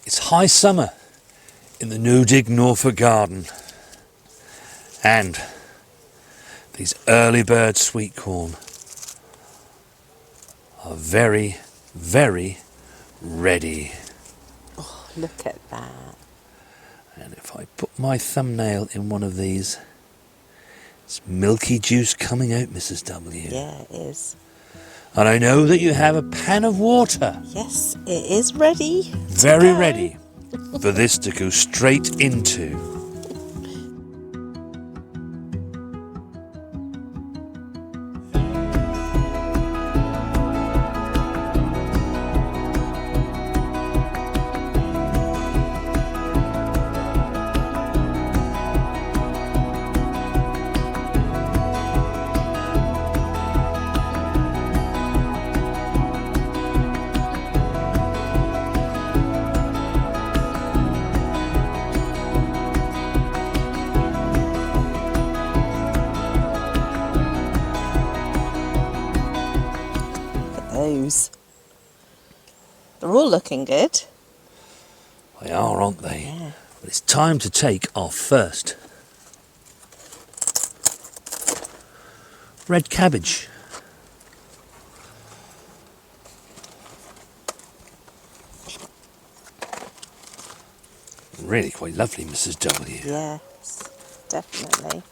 It's high summer in the Newdig Norfolk garden, and these early bird sweet corn are very, very ready. Oh, look at that. And if I put my thumbnail in one of these, it's milky juice coming out, Mrs. W. Yeah, it is. And I know that you have a pan of water. Yes, it is ready. Very ready for this to go straight into. Those. They're all looking good. They are, aren't they? Yeah. But it's time to take our first red cabbage. Really quite lovely, Mrs. W. Yes, definitely.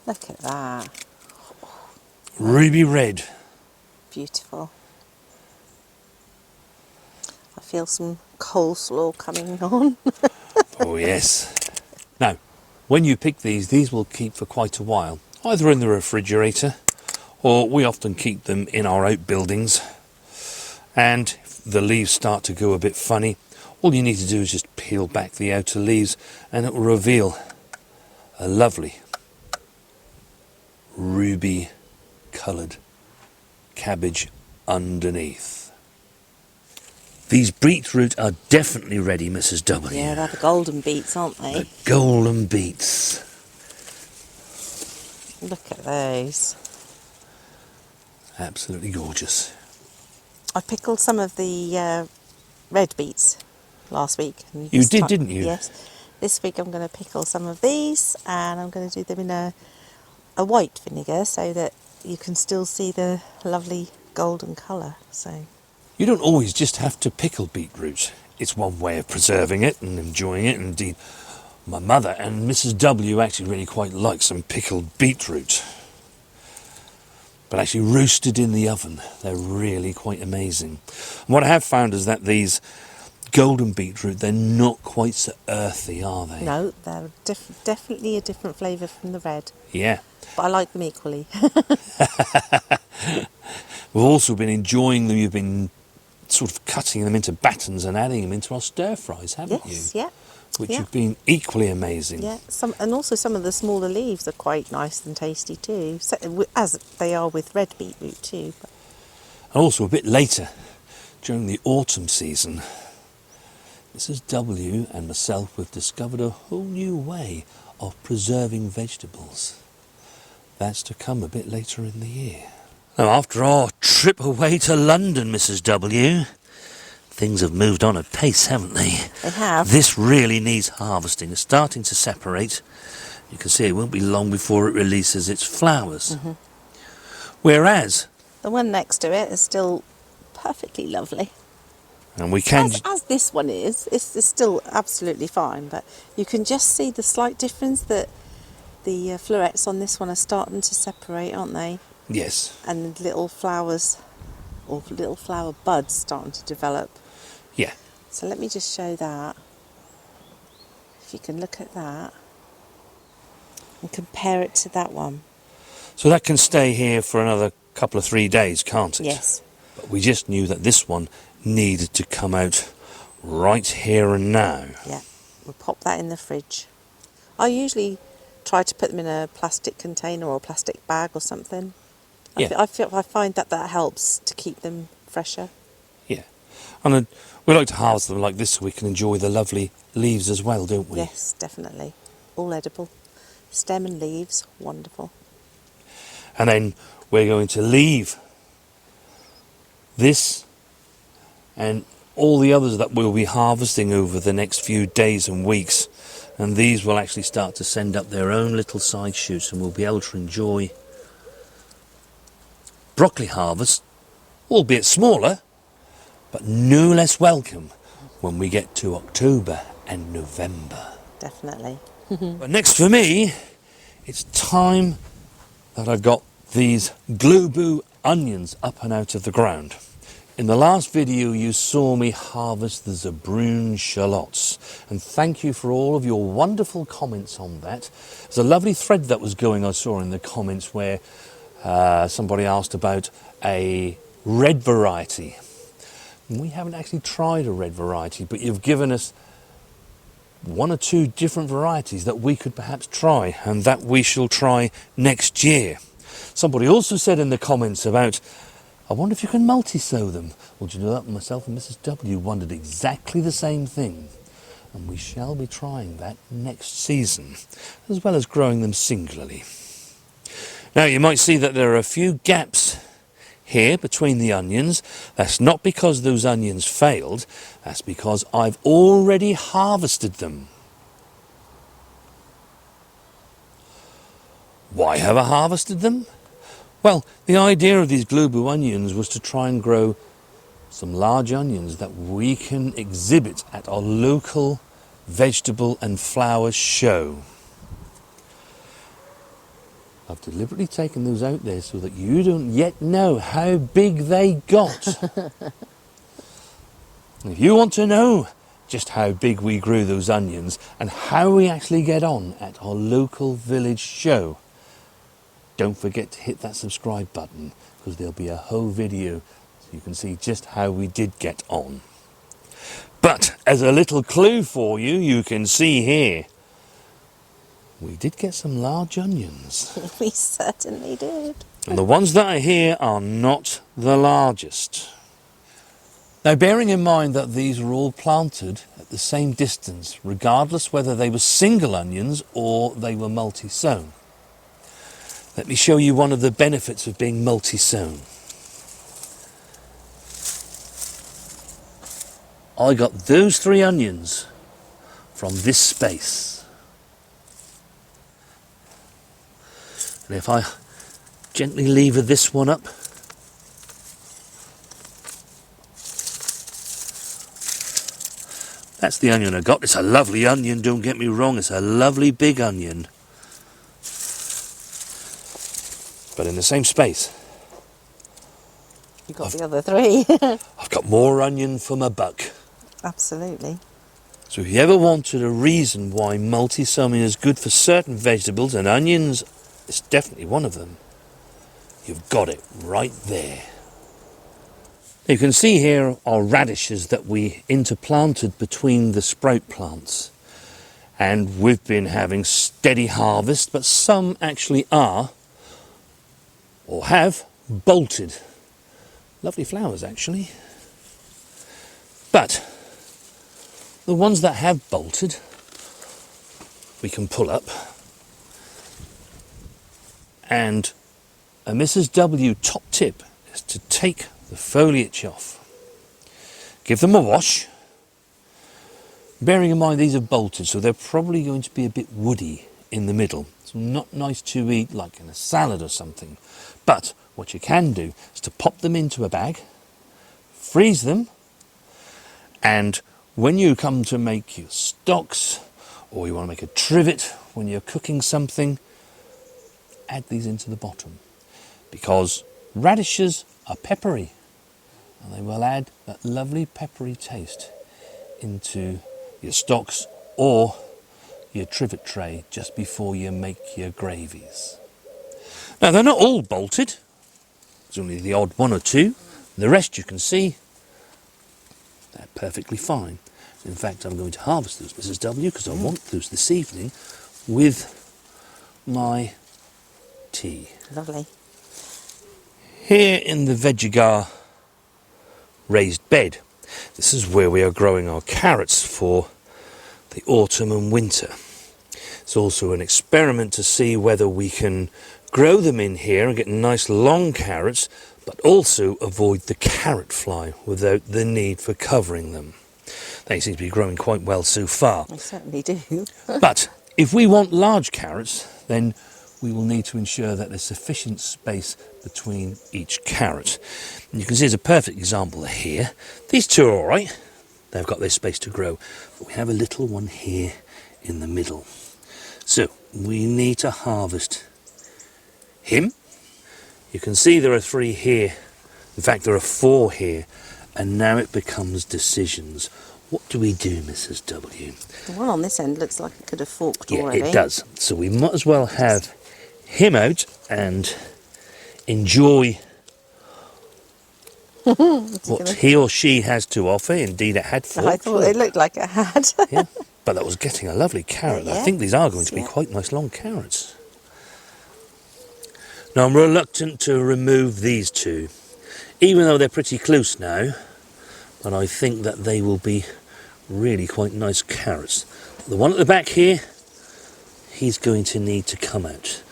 Look at that. Ruby red. Beautiful. I feel some coleslaw coming on. Oh yes. Now, when you pick these will keep for quite a while, either in the refrigerator, or we often keep them in our outbuildings. And if the leaves start to go a bit funny, all you need to do is just peel back the outer leaves and it will reveal a lovely ruby coloured cabbage underneath. These beetroot are definitely ready, Mrs. W. Yeah, they're the golden beets, aren't they? The golden beets. Look at those. Absolutely gorgeous. I pickled some of the red beets last week. And You did, didn't you? Yes. This week I'm going to pickle some of these, and I'm going to do them in a white vinegar so that you can still see the lovely golden colour. So You don't always just have to pickle beetroot. It's one way of preserving it and enjoying it. Indeed, my mother and Mrs. W actually really quite like some pickled beetroot. But actually roasted in the oven, they're really quite amazing. And what I have found is that these golden beetroot, they're not quite so earthy, are they? no, they're definitely a different flavour from the red. Yeah. But I like them equally. We've also been enjoying them. You've been sort of cutting them into battens and adding them into our stir fries, haven't Yes, you? yeah. Which yeah. have been equally amazing. Yeah, and also some of the smaller leaves are quite nice and tasty too, as they are with red beetroot too. And also a bit later, during the autumn season, Mrs. W and myself have discovered a whole new way of preserving vegetables. That's to come a bit later in the year. Now, after our trip away to London, Mrs. W, things have moved on at pace, haven't they? They have. This really needs harvesting. It's starting to separate. You can see it won't be long before it releases its flowers. Mm-hmm. Whereas... the one next to it is still perfectly lovely. And we can... As this one is, it's still absolutely fine, but you can just see the slight difference that the florets on this one are starting to separate, aren't they? Yes. And little flowers, or little flower buds starting to develop. Yeah. So let me just show that. If you can look at that and compare it to that one. So that can stay here for another couple of 3 days, can't it? Yes. But we just knew that this one needed to come out right here and now. Yeah, we'll pop that in the fridge. I usually try to put them in a plastic container or a plastic bag or something. Yeah. I find that helps to keep them fresher. Yeah. And we like to harvest them like this so we can enjoy the lovely leaves as well, don't we? Yes, definitely. All edible. Stem and leaves, wonderful. And then we're going to leave this and all the others that we'll be harvesting over the next few days and weeks. And these will actually start to send up their own little side shoots, and we'll be able to enjoy broccoli harvest, albeit smaller, but no less welcome when we get to October and November. Definitely. But next for me, it's time that I got these globoo onions up and out of the ground. In the last video you saw me harvest the Zabroon shallots, and thank you for all of your wonderful comments on that. There's a lovely thread that was going, I saw in the comments, where somebody asked about a red variety. We haven't actually tried a red variety, but you've given us one or two different varieties that we could perhaps try, and that we shall try next year. Somebody also said in the comments about, I wonder if you can multi-sow them. Well, do you know that myself and Mrs. W wondered exactly the same thing. And we shall be trying that next season, as well as growing them singularly. Now you might see that there are a few gaps here between the onions. That's not because those onions failed, that's because I've already harvested them. Why have I harvested them? Well, the idea of these globoo onions was to try and grow some large onions that we can exhibit at our local vegetable and flower show. I've deliberately taken those out there so that you don't yet know how big they got. If you want to know just how big we grew those onions and how we actually get on at our local village show, don't forget to hit that subscribe button, because there'll be a whole video so you can see just how we did get on. But as a little clue for you, you can see here, we did get some large onions. We certainly did. And the ones that are here are not the largest. Now, bearing in mind that these were all planted at the same distance, regardless whether they were single onions or they were multi-sown, let me show you one of the benefits of being multi-sown. I got those 3 onions from this space. And if I gently lever this one up, that's the onion I got. It's a lovely onion, don't get me wrong, it's a lovely big onion. But in the same space, You got the other 3. I've got more onion for my buck. Absolutely. So if you ever wanted a reason why multi-sowing is good for certain vegetables, and onions is definitely one of them, you've got it right there. You can see here our radishes that we interplanted between the sprout plants. And we've been having steady harvest, but some actually are, or have, bolted. Lovely flowers actually. But the ones that have bolted, we can pull up. And a Mrs. W top tip is to take the foliage off. Give them a wash. Bearing in mind these are bolted, so they're probably going to be a bit woody in the middle. It's not nice to eat like in a salad or something. But what you can do is to pop them into a bag, freeze them, and when you come to make your stocks, or you want to make a trivet when you're cooking something, add these into the bottom. Because radishes are peppery, and they will add that lovely peppery taste into your stocks or your trivet tray just before you make your gravies. Now they're not all bolted, there's only the odd 1 or 2. The rest you can see, they're perfectly fine. In fact, I'm going to harvest those, Mrs. W, because I want those this evening with my tea. Lovely. Here in the Vegegar raised bed, this is where we are growing our carrots for the autumn and winter. It's also an experiment to see whether we can grow them in here and get nice long carrots, but also avoid the carrot fly without the need for covering them. They seem to be growing quite well so far. They certainly do. But if we want large carrots, then we will need to ensure that there's sufficient space between each carrot. And you can see there's a perfect example here. These two are all right. They've got their space to grow. But we have a little one here in the middle. So we need to harvest him. You can see there are 3 here. In fact, there are 4 here. And now it becomes decisions. What do we do, Mrs. W? The one on this end looks like it could have forked Yeah, already. it does. So we might as well have him out and enjoy what he or she has to offer. Indeed, it had forks. I thought it looked like it had. Yeah, but that was getting a lovely carrot. Yeah. I think these are going to be quite nice long carrots. Now, I'm reluctant to remove these 2, even though they're pretty close now, but I think that they will be really quite nice carrots. The one at the back here, he's going to need to come out.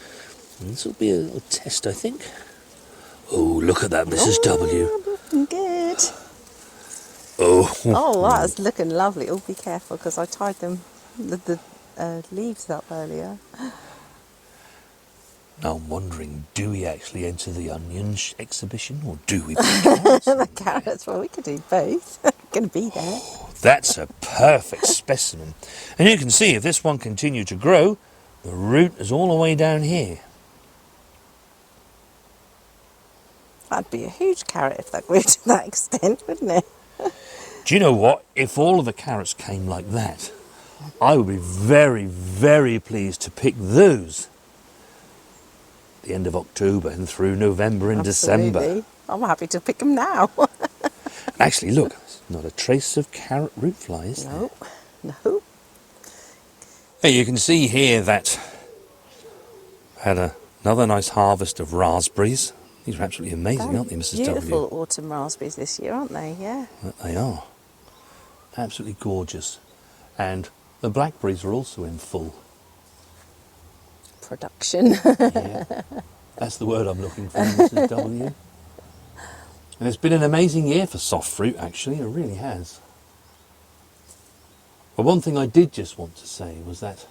And this will be a little test, I think. Oh, look at that, Mrs. W. Looking good. Oh, That's looking lovely. Oh, be careful, because I tied them, the leaves up earlier. Now I'm wondering, do we actually enter the onion exhibition, or do we? The carrots, well, we could do both. Going to be there. That's a perfect specimen. And you can see if this one continued to grow, the root is all the way down here. That'd be a huge carrot if that grew to that extent, wouldn't it? Do you know what? If all of the carrots came like that, I would be very, very pleased to pick those at the end of October and through November and December. Absolutely. I'm happy to pick them now. Actually, look, there's not a trace of carrot root fly, is there? No. Hey, you can see here that had another nice harvest of raspberries. These are absolutely amazing, aren't they, Mrs. W? Beautiful autumn raspberries this year, aren't they? Yeah. They are. Absolutely gorgeous. And the blackberries are also in full Production. Yeah, that's the word I'm looking for, Mrs. W. And it's been an amazing year for soft fruit, actually. It really has. But one thing I did just want to say was that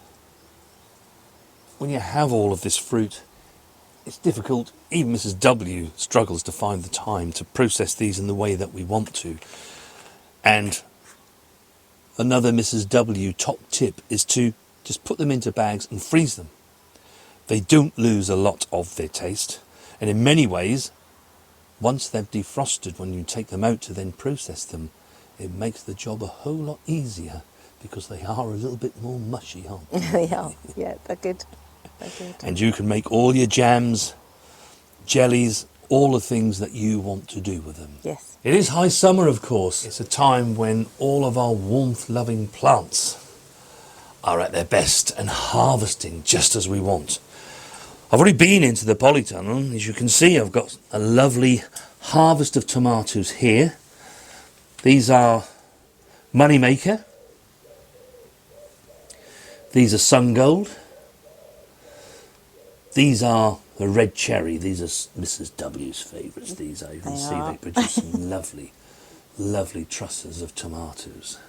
when you have all of this fruit, it's difficult. Even Mrs. W struggles to find the time to process these in the way that we want to. And another Mrs. W top tip is to just put them into bags and freeze them. They don't lose a lot of their taste, and in many ways, once they've defrosted, when you take them out to then process them, it makes the job a whole lot easier because they are a little bit more mushy, aren't they? They are. Yeah, they're good. They're good. And you can make all your jams, jellies, all the things that you want to do with them. Yes. It is high summer, of course. It's a time when all of our warmth-loving plants are at their best and harvesting just as we want. I've already been into the polytunnel. As you can see, I've got a lovely harvest of tomatoes here. These are Moneymaker. These are Sun Gold. These are the Red Cherry. These are Mrs. W's favourites. These are, you can see they produce some lovely, lovely trusses of tomatoes.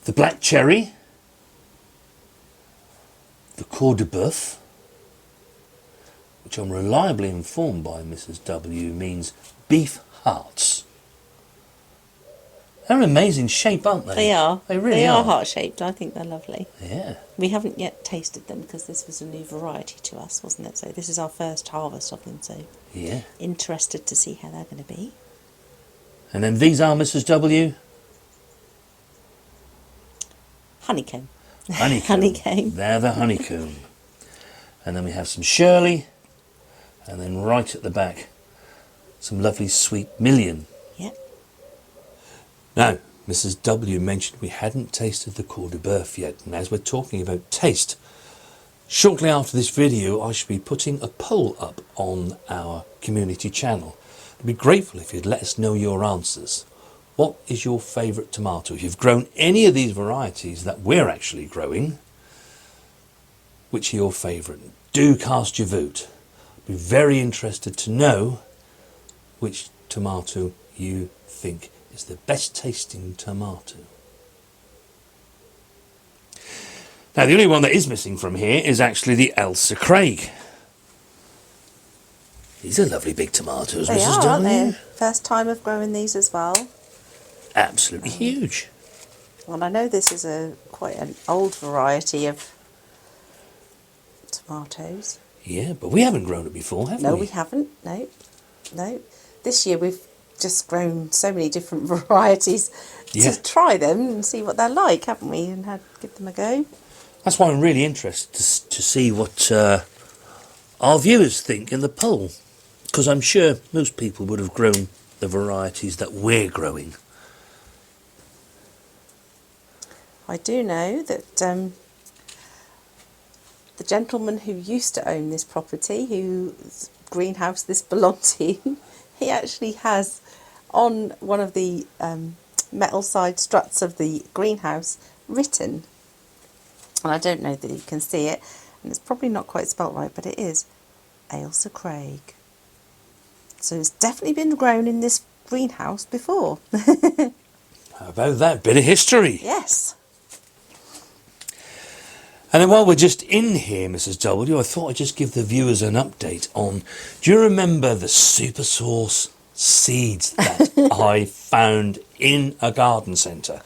The Black Cherry. The Cour de Boeuf, which I'm reliably informed by Mrs. W means beef hearts. They're an amazing shape, aren't they? They are. They really They are. are heart-shaped. I think they're lovely. Yeah. We haven't yet tasted them because this was a new variety to us, wasn't it? So this is our first harvest of them, so Yeah. interested to see how they're going to be. And then these are Mrs. W. Honeycomb. Honeycomb. Honeycomb. They're the honeycomb. And then we have some Shirley. And then right at the back, some lovely sweet Million. Yep. Now, Mrs. W mentioned we hadn't tasted the Cour de Boeuf yet. And as we're talking about taste, shortly after this video, I should be putting a poll up on our community channel. I'd be grateful if you'd let us know your answers. What is your favourite tomato? If you've grown any of these varieties that we're actually growing, which are your favourite? Do cast your vote. Be very interested to know which tomato you think is the best tasting tomato. Now, the only one that is missing from here is actually the Elsa Craig. These are lovely big tomatoes, They Mrs. are, aren't W. they? First time of growing these as well. Absolutely huge. And I know this is quite an old variety of tomatoes. Yeah, but we haven't grown it before, have we? No, we haven't. No. This year we've just grown so many different varieties to try them and see what they're like, haven't we? And give them a go. That's why I'm really interested to see what our viewers think in the poll. Because I'm sure most people would have grown the varieties that we're growing. I do know that the gentleman who used to own this property, whose greenhouse this belonged to, he actually has on one of the metal side struts of the greenhouse written, and I don't know that you can see it, and it's probably not quite spelt right, but it is Ailsa Craig. So it's definitely been grown in this greenhouse before. How about that bit of history? Yes. And then while we're just in here, Mrs. W, I thought I'd just give the viewers an update on, do you remember the super sauce seeds that I found in a garden centre?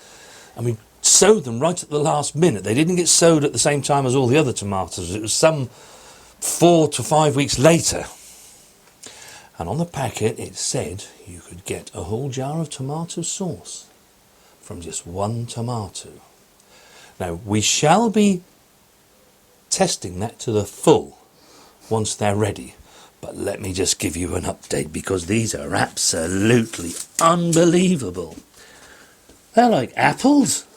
And we sowed them right at the last minute. They didn't get sowed at the same time as all the other tomatoes. It was some 4 to 5 weeks later. And on the packet it said you could get a whole jar of tomato sauce from just one tomato. Now, we shall be testing that to the full once they're ready. But let me just give you an update, because these are absolutely unbelievable. They're like apples.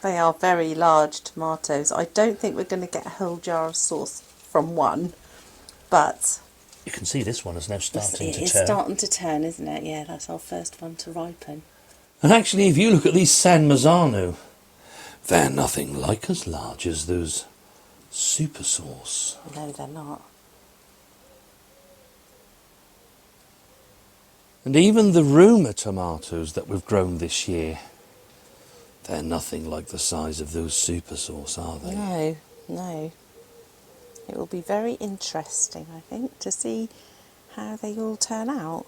They are very large tomatoes. I don't think we're going to get a whole jar of sauce from one, but You can see this one is now starting to turn. It's starting to turn, isn't it? Yeah, that's our first one to ripen. And actually, if you look at these San Marzano, they're nothing like as large as those super sauce. No, they're not. And even the Roma tomatoes that we've grown this year, they're nothing like the size of those super sauce, are they? No, no. It will be very interesting, I think, to see how they all turn out.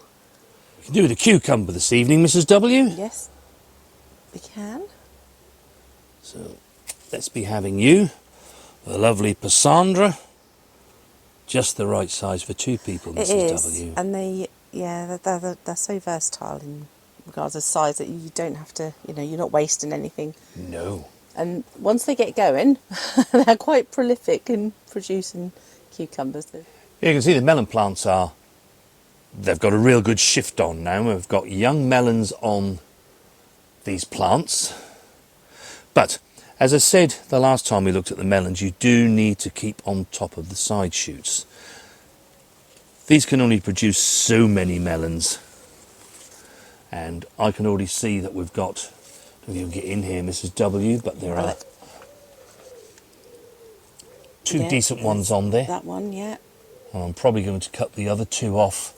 We can do with a cucumber this evening, Mrs. W. Yes, we can. So let's be having you, the lovely Passandra, just the right size for two people, Mrs. It is, W. and they're so versatile in regards to size that you don't have to, you're not wasting anything. No. And once they get going, they're quite prolific in producing cucumbers. You can see the melon plants they've got a real good shift on now. We've got young melons on these plants. But, as I said the last time we looked at the melons, you do need to keep on top of the side shoots. These can only produce so many melons. And I can already see that we've got, I don't know if you can get in here, Mrs. W, but there are two decent ones on there. That one, yeah. And I'm probably going to cut the other two off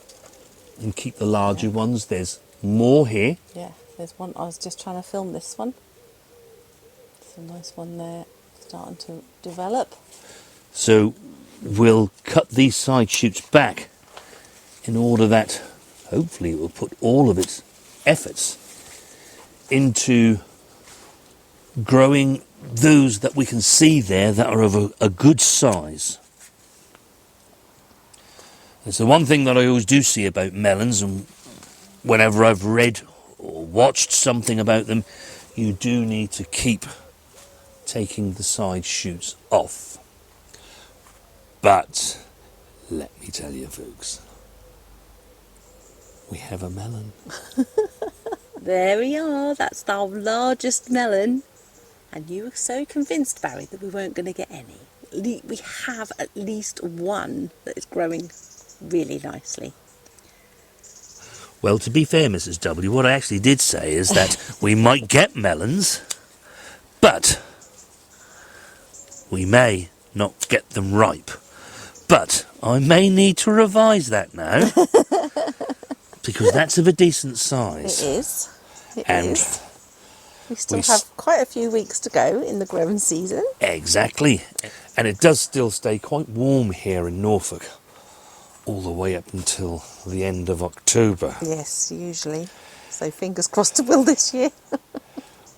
and keep the larger ones. There's more here. Yeah, there's one. I was just trying to film this one. It's a nice one there, starting to develop. So we'll cut these side shoots back in order that hopefully it will put all of its efforts into growing those that we can see there that are of a good size. It's the one thing that I always do see about melons, and whenever I've read or watched something about them, you do need to keep taking the side shoots off. But let me tell you, folks, we have a melon. There we are, that's our largest melon. And you were so convinced, Barry, that we weren't going to get any. We have at least one that is growing really nicely. Well, to be fair, Mrs. W, what I actually did say is that we might get melons, but we may not get them ripe. But I may need to revise that now. Because that's of a decent size. It is. It And is. We still have quite a few weeks to go in the growing season. Exactly. And it does still stay quite warm here in Norfolk, all the way up until the end of October. Yes, usually. So fingers crossed it will this year.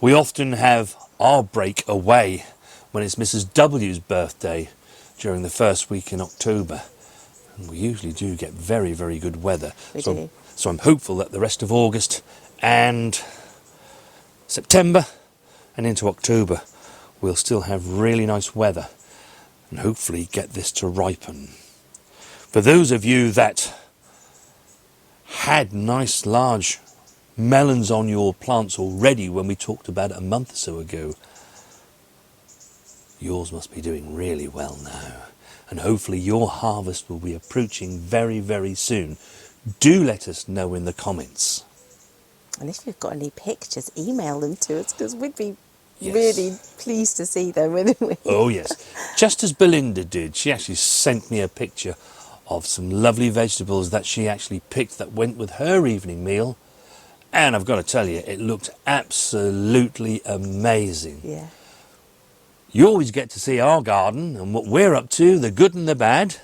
We often have our break away when it's Mrs. W's birthday during the first week in October. And we usually do get very, very good weather. We do. So I'm hopeful that the rest of August and September and into October we'll still have really nice weather and hopefully get this to ripen. For those of you that had nice large melons on your plants already when we talked about it a month or so ago, yours must be doing really well now, and hopefully your harvest will be approaching very, very soon. Do let us know in the comments. And if you've got any pictures, email them to us, because we'd be Yes. really pleased to see them, wouldn't we? Oh yes, just as Belinda did. She actually sent me a picture of some lovely vegetables that she actually picked that went with her evening meal, and I've got to tell you, it looked absolutely amazing. Yeah. You always get to see our garden and what we're up to, the good and the bad.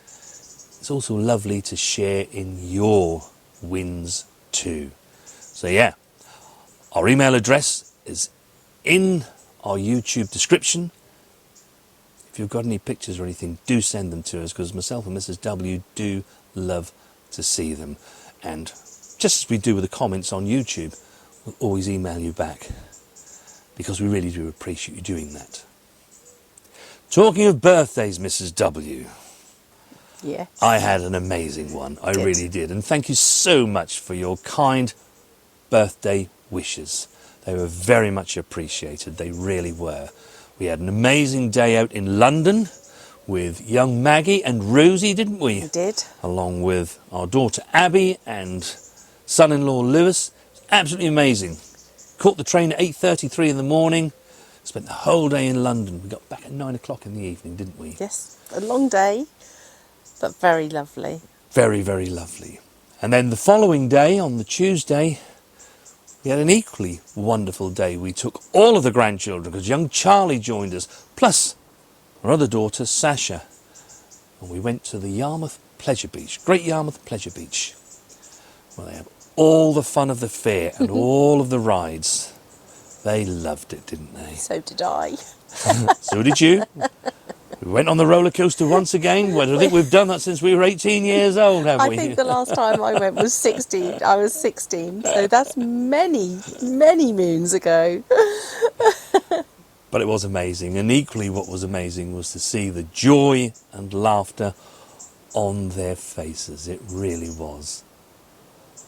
It's also lovely to share in your wins too. So yeah, our email address is in our YouTube description. If you've got any pictures or anything, do send them to us, because myself and Mrs. W do love to see them. And just as we do with the comments on YouTube, we'll always email you back, because we really do appreciate you doing that. Talking of birthdays, Mrs. W, Yes. I had an amazing one. I Good. really did. And thank you so much for your kind birthday wishes. They were very much appreciated. They really were. We had an amazing day out in London with young Maggie and Rosie, didn't we? We did. Along with our daughter Abby and son-in-law Lewis. Absolutely amazing. Caught the train at 8:33 in the morning. Spent the whole day in London. We got back at 9 o'clock in the evening, didn't we? Yes. A long day, but very lovely. Very, very lovely. And then the following day, on the Tuesday, we had an equally wonderful day. We took all of the grandchildren, because young Charlie joined us, plus our other daughter, Sasha. And we went to the Yarmouth Pleasure Beach, Great Yarmouth Pleasure Beach, where they have all the fun of the fair and all of the rides. They loved it, didn't they? So did I. So did you. We went on the roller coaster once again. Well, I think we've done that since we were 18 years old, haven't we? I think the last time I went was 16. I was 16, so that's many, many moons ago. But it was amazing, and equally what was amazing was to see the joy and laughter on their faces. It really was.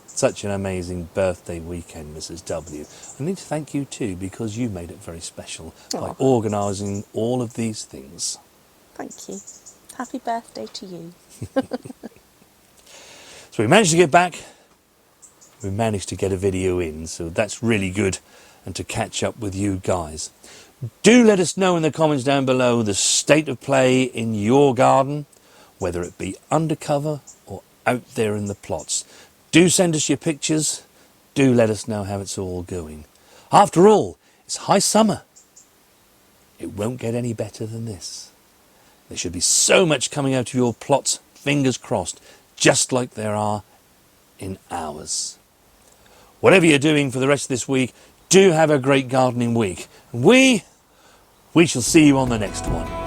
Such an amazing birthday weekend, Mrs. W. I need to thank you too, because you made it very special by Aw. organising all of these things. Thank you. Happy birthday to you. So we managed to get back. We managed to get a video in, so that's really good, and to catch up with you guys. Do let us know in the comments down below the state of play in your garden, whether it be undercover or out there in the plots. Do send us your pictures. Do let us know how it's all going. After all, it's high summer. It won't get any better than this. There should be so much coming out of your plots, fingers crossed, just like there are in ours. Whatever you're doing for the rest of this week, do have a great gardening week. We shall see you on the next one.